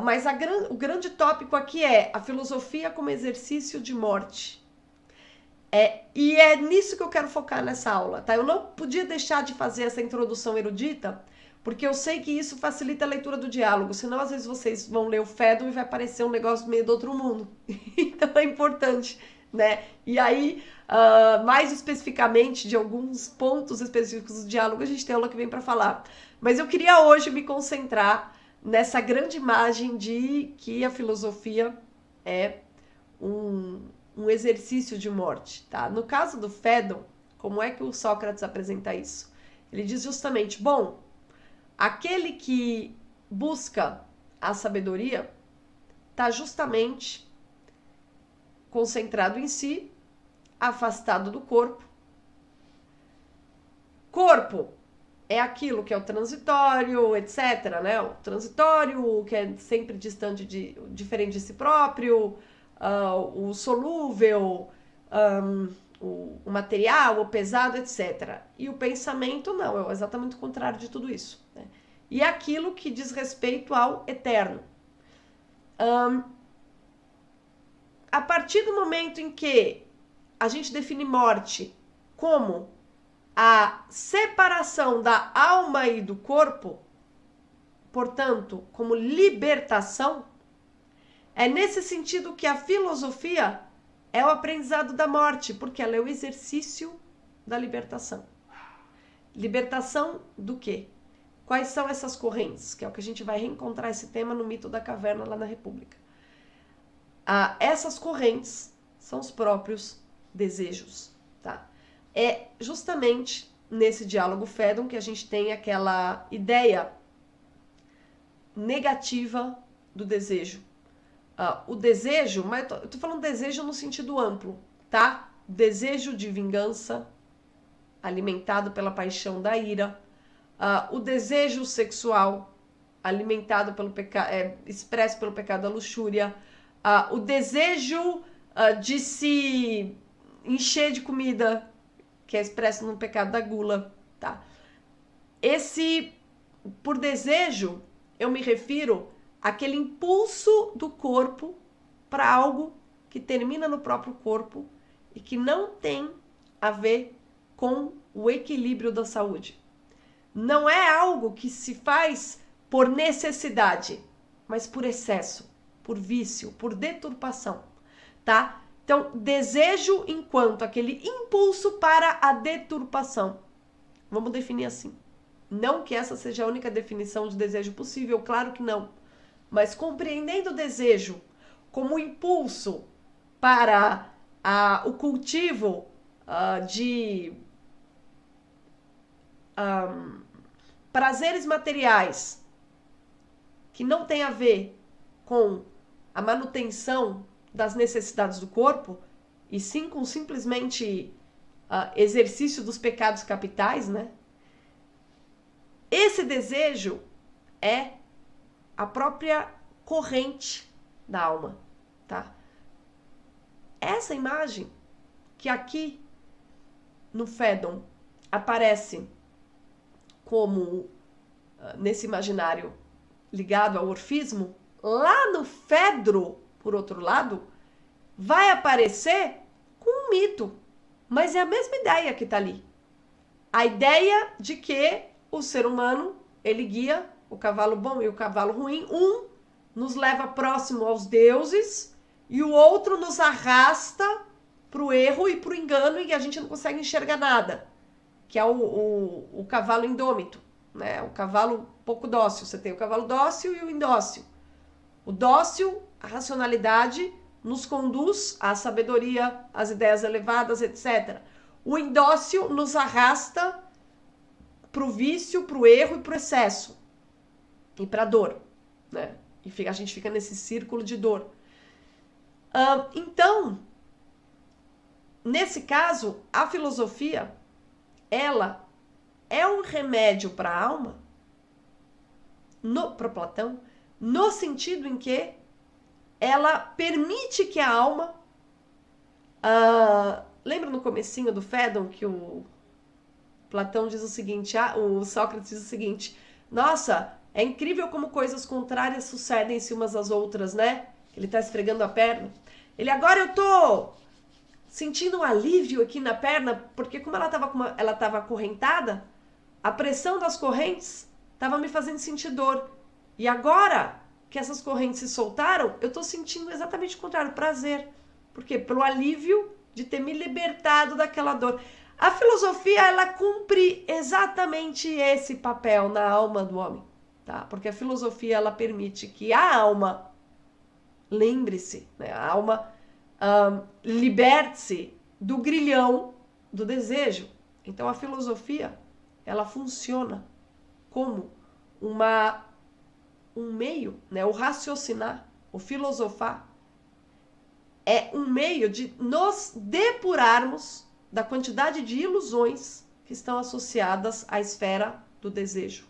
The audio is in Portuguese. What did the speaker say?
Mas o grande tópico aqui é a filosofia como exercício de morte. E é nisso que eu quero focar nessa aula, tá? Eu não podia deixar de fazer essa introdução erudita, porque eu sei que isso facilita a leitura do diálogo, senão às vezes vocês vão ler o Phaedon e vai parecer um negócio meio do outro mundo. Então é importante, né? E aí, mais especificamente, de alguns pontos específicos do diálogo, a gente tem aula que vem para falar. Mas eu queria hoje me concentrar nessa grande imagem de que a filosofia é um exercício de morte, tá? No caso do Phaedon, como é que o Sócrates apresenta isso? Ele diz justamente, bom, aquele que busca a sabedoria está justamente concentrado em si, afastado do corpo. Corpo é aquilo que é o transitório, etc., né? O transitório, que é sempre diferente de si próprio, o solúvel, o material, o pesado, etc. E o pensamento não, é exatamente o contrário de tudo isso, né? E é aquilo que diz respeito ao eterno. A partir do momento em que a gente define morte como a separação da alma e do corpo, portanto, como libertação, é nesse sentido que a filosofia é o aprendizado da morte, porque ela é o exercício da libertação. Libertação do quê? Quais são essas correntes? Que é o que a gente vai reencontrar esse tema no mito da caverna lá na República. Essas correntes são os próprios desejos, tá? É justamente nesse diálogo Phaedon que a gente tem aquela ideia negativa do desejo. O desejo, mas eu tô falando desejo no sentido amplo, tá? Desejo de vingança, alimentado pela paixão da ira. O desejo sexual, alimentado pelo pecado, expresso pelo pecado da luxúria. O desejo de se encher de comida, que é expresso no pecado da gula, tá? Por desejo, eu me refiro àquele impulso do corpo para algo que termina no próprio corpo e que não tem a ver com o equilíbrio da saúde. Não é algo que se faz por necessidade, mas por excesso, por vício, por deturpação, tá? Então, desejo enquanto aquele impulso para a deturpação. Vamos definir assim. Não que essa seja a única definição de desejo possível, claro que não. Mas compreendendo o desejo como impulso para o cultivo de prazeres materiais que não tem a ver com a manutenção das necessidades do corpo, e sim com simplesmente exercício dos pecados capitais, né? Esse desejo é a própria corrente da alma, tá? Essa imagem que aqui no Phaedon aparece como nesse imaginário ligado ao orfismo, lá no Fedro, por outro lado, vai aparecer com um mito, mas é a mesma ideia que está ali. A ideia de que o ser humano, ele guia o cavalo bom e o cavalo ruim, um nos leva próximo aos deuses e o outro nos arrasta para o erro e para o engano e a gente não consegue enxergar nada, que é o cavalo indômito, né? O cavalo pouco dócil. Você tem o cavalo dócil e o indócil. O dócil, a racionalidade, nos conduz à sabedoria, às ideias elevadas, etc. O indócil nos arrasta para o vício, para o erro e para o excesso. E para a dor, né? E a gente fica nesse círculo de dor. Então, nesse caso, a filosofia, ela é um remédio para a alma, para Platão, no sentido em que ela permite que a alma... lembra no comecinho do Phaedon que o Platão diz o seguinte, o Sócrates diz o seguinte, nossa, É incrível como coisas contrárias sucedem-se umas às outras, né? Ele tá esfregando a perna. Ele, agora eu tô sentindo um alívio aqui na perna, porque como ela tava acorrentada, a pressão das correntes tava me fazendo sentir dor. E agora que essas correntes se soltaram, eu tô sentindo exatamente o contrário, prazer. Por quê? Pelo alívio de ter me libertado daquela dor. A filosofia, ela cumpre exatamente esse papel na alma do homem, tá? Porque a filosofia, ela permite que a alma, lembre-se, né? A alma liberte-se do grilhão do desejo. Então, a filosofia, ela funciona como um meio, né? O raciocinar, o filosofar, é um meio de nos depurarmos da quantidade de ilusões que estão associadas à esfera do desejo.